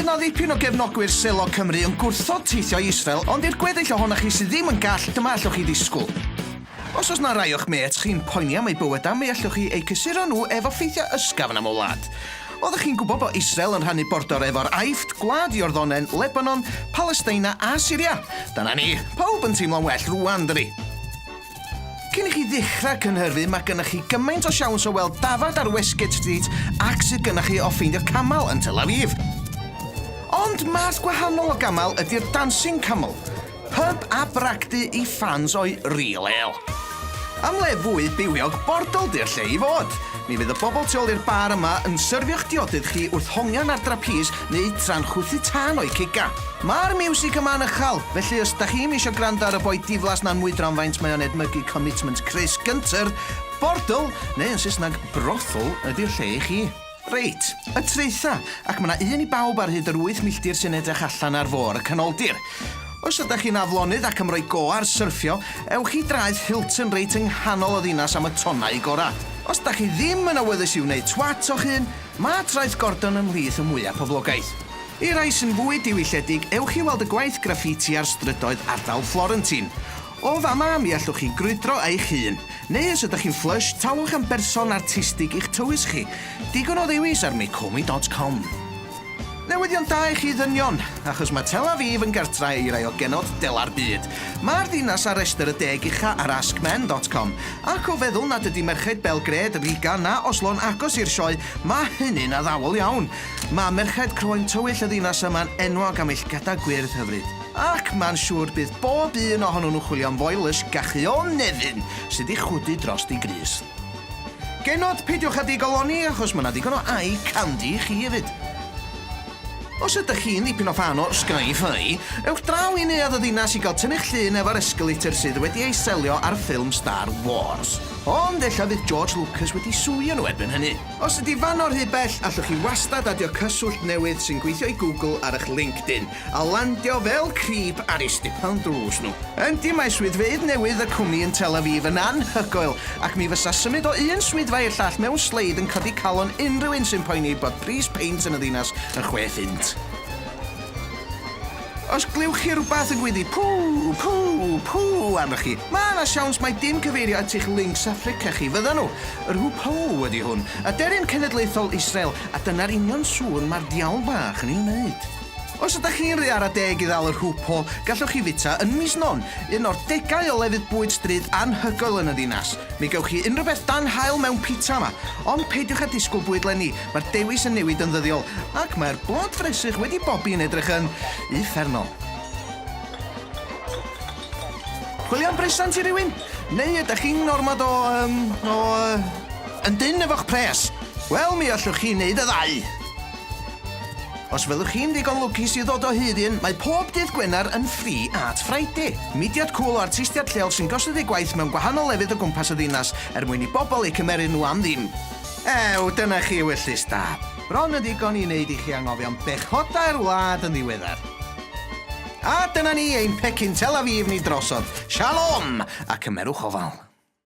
Bydd na ddipyn o gefnogwyr selog Cymru yn gwrthod teithio i Israel, ond i'r gweddill ohonoch chi sydd ddim yn gall, dyma allwch chi ddisgwyl. Os oes na rai o'ch met chi'n poeni am eu bywydau, mi allwch chi eu cysuro nhw efo ffeithiau ysgafn am o wlad. Oeddech chi'n gwybod bod Israel yn rhannu bordor efo'r Aifft, Gwlad Iorddonen, Lebanon, Palestina a Syria. Dyna ni, pawb yn teimlo'n well rwan, dydi? Cyn i chi ddechrau cynhyrfu, mae gennych chi gymaint o siawns o weld dafad ar Westgate Street ac sydd gennych chi o ffeindio'r camel yn Tel Aviv. Ond math gwahanol o gamal ydy'r dancing camel, pub a bragdy i fans o'i real ale. Am le fwy bywiog, bordol di'r lle i fod. Mi fydd y bobl tu ôl i'r bar yma yn syrfio'ch diodydd chi wrth hongian ar drapis neu tra'n chwythu tân o'i ciga. Mae'r miwsig yma'n uchal, felly os da chi'm eisiau gwrando ar y boi diflas na'n mwydro'n faint mae o'n edmygu commitment Chris Gynter, bordol, neu yn Saesneg brothel, ydy'r lle i chi. Reit, y treitha, ac mae yna un i bawb ar hyd yr 8 milltir sy'n edrych allan ar fôr y canoldir. Os ydych chi'n aflonydd ac yn rhoi go ar syrffio, ewch i draeth Hilton reit yng nghanol o ddinas am y tonnau gorau. Os da chi ddim yn awyddus i wneud twat o'ch hun, mae traeth Gordon ymhlith y mwyaf poblogaidd. I rai sy'n fwy diwylledig, ewch i weld y gwaith graffiti ar strydoedd ardal Florentine. O fama mi allwch chi grwydro eich hun, neu os ydych chi'n flush, tawch am berson artistig i'ch tywys chi. Digon o ddewis ar mecomi.com. Newyddion da i chi ddynion, achos mae Tel Aviv yn gartra i rai o genod dela'r byd. Mae'r ddinas ar restr y 10 ucha ar askmen.com, ac o feddwl nad ydy merched Belgrade, Riga na Oslo'n agos i'r sioe, mae hynny'n addawol iawn. Mae merched croen tywyll y ddinas yma'n enwog am eich Gyda gwyrdd hyfryd. Ac mae'n siŵr bydd bob un ohonyn nhw chwilio am foilys gachu o nefyn sydd i chwdu dros di grys. Genod, peidiwch â digoloni achos mae yna digon o ai candy i chi hefyd. Os ydych chi'n ddipyn o fan o Sky-Fi, ewch draw i neuadd y ddinas i gael tynnu'ch llun efo'r escalator sydd wedi ei selio ar ffilm Star Wars. Ond ella fydd George Lucas wedi swio nhw erbyn hynny. Os ydi fan o'r hyd bell, allwch chi wastad adio cyswllt newydd sy'n gweithio i Google ar eich LinkedIn a landio fel crib ar eu stipan drws nhw. Yndi mae swyddfeydd newydd y cwmni yn Tel Aviv yn anhygoel ac mi fysa symud o un swyddfa i'r llall mewn sleid yn codi calon unrhyw un sy'n poeni bod pris peint yn y ddinas yn £6. Os gliwch chi rhywbeth yn gwyddi pŵ arnoch chi, mae yna siawns mai dim cyfeirio at eich links Africa chi fyddan nhw. Yr hwpo ydi hwn, a deryn cenedlaethol Israel, a dyna'r union sŵn mae'r diawl bach yn ei wneud. Os ydych chi'n rhy ar a deg i ddal yr hwpo, gallwch chi fita yn mis non, un o'r degau o lefydd bwyd stryd anhygoel yn y ddinas. Mi gewch chi unrhyw beth dan hael mewn pizza yma, ond peidiwch â disgwyl bwyd lenni, mae'r dewis yn newid yn ddyddiol, ac mae'r blod ffresych wedi bobi yn edrych yn uffernol. Chwilio am bresant i rywun? Neu ydych chi'n ormod yn dyn efo'ch pres? Wel, mi allwch chi wneud y ddau. Os fyddwch chi'n ddigon lwcus i ddod o hyd un, mae pob dydd Gwener yn Free Art Friday. Mudiad cwl o artistiaid lleol sy'n gosod ei gwaith mewn gwahanol lefydd o gwmpas y ddinas mwyn i bobl eu cymeru nhw am ddim. Dyna chi wyllus da. Bron y digon i wneud i chi anghofio am bechhodau'r wlad yn ddiweddar. A dyna ni ein pecyn Tel Aviv ni drosodd. Shalom, a cymerwch ofal.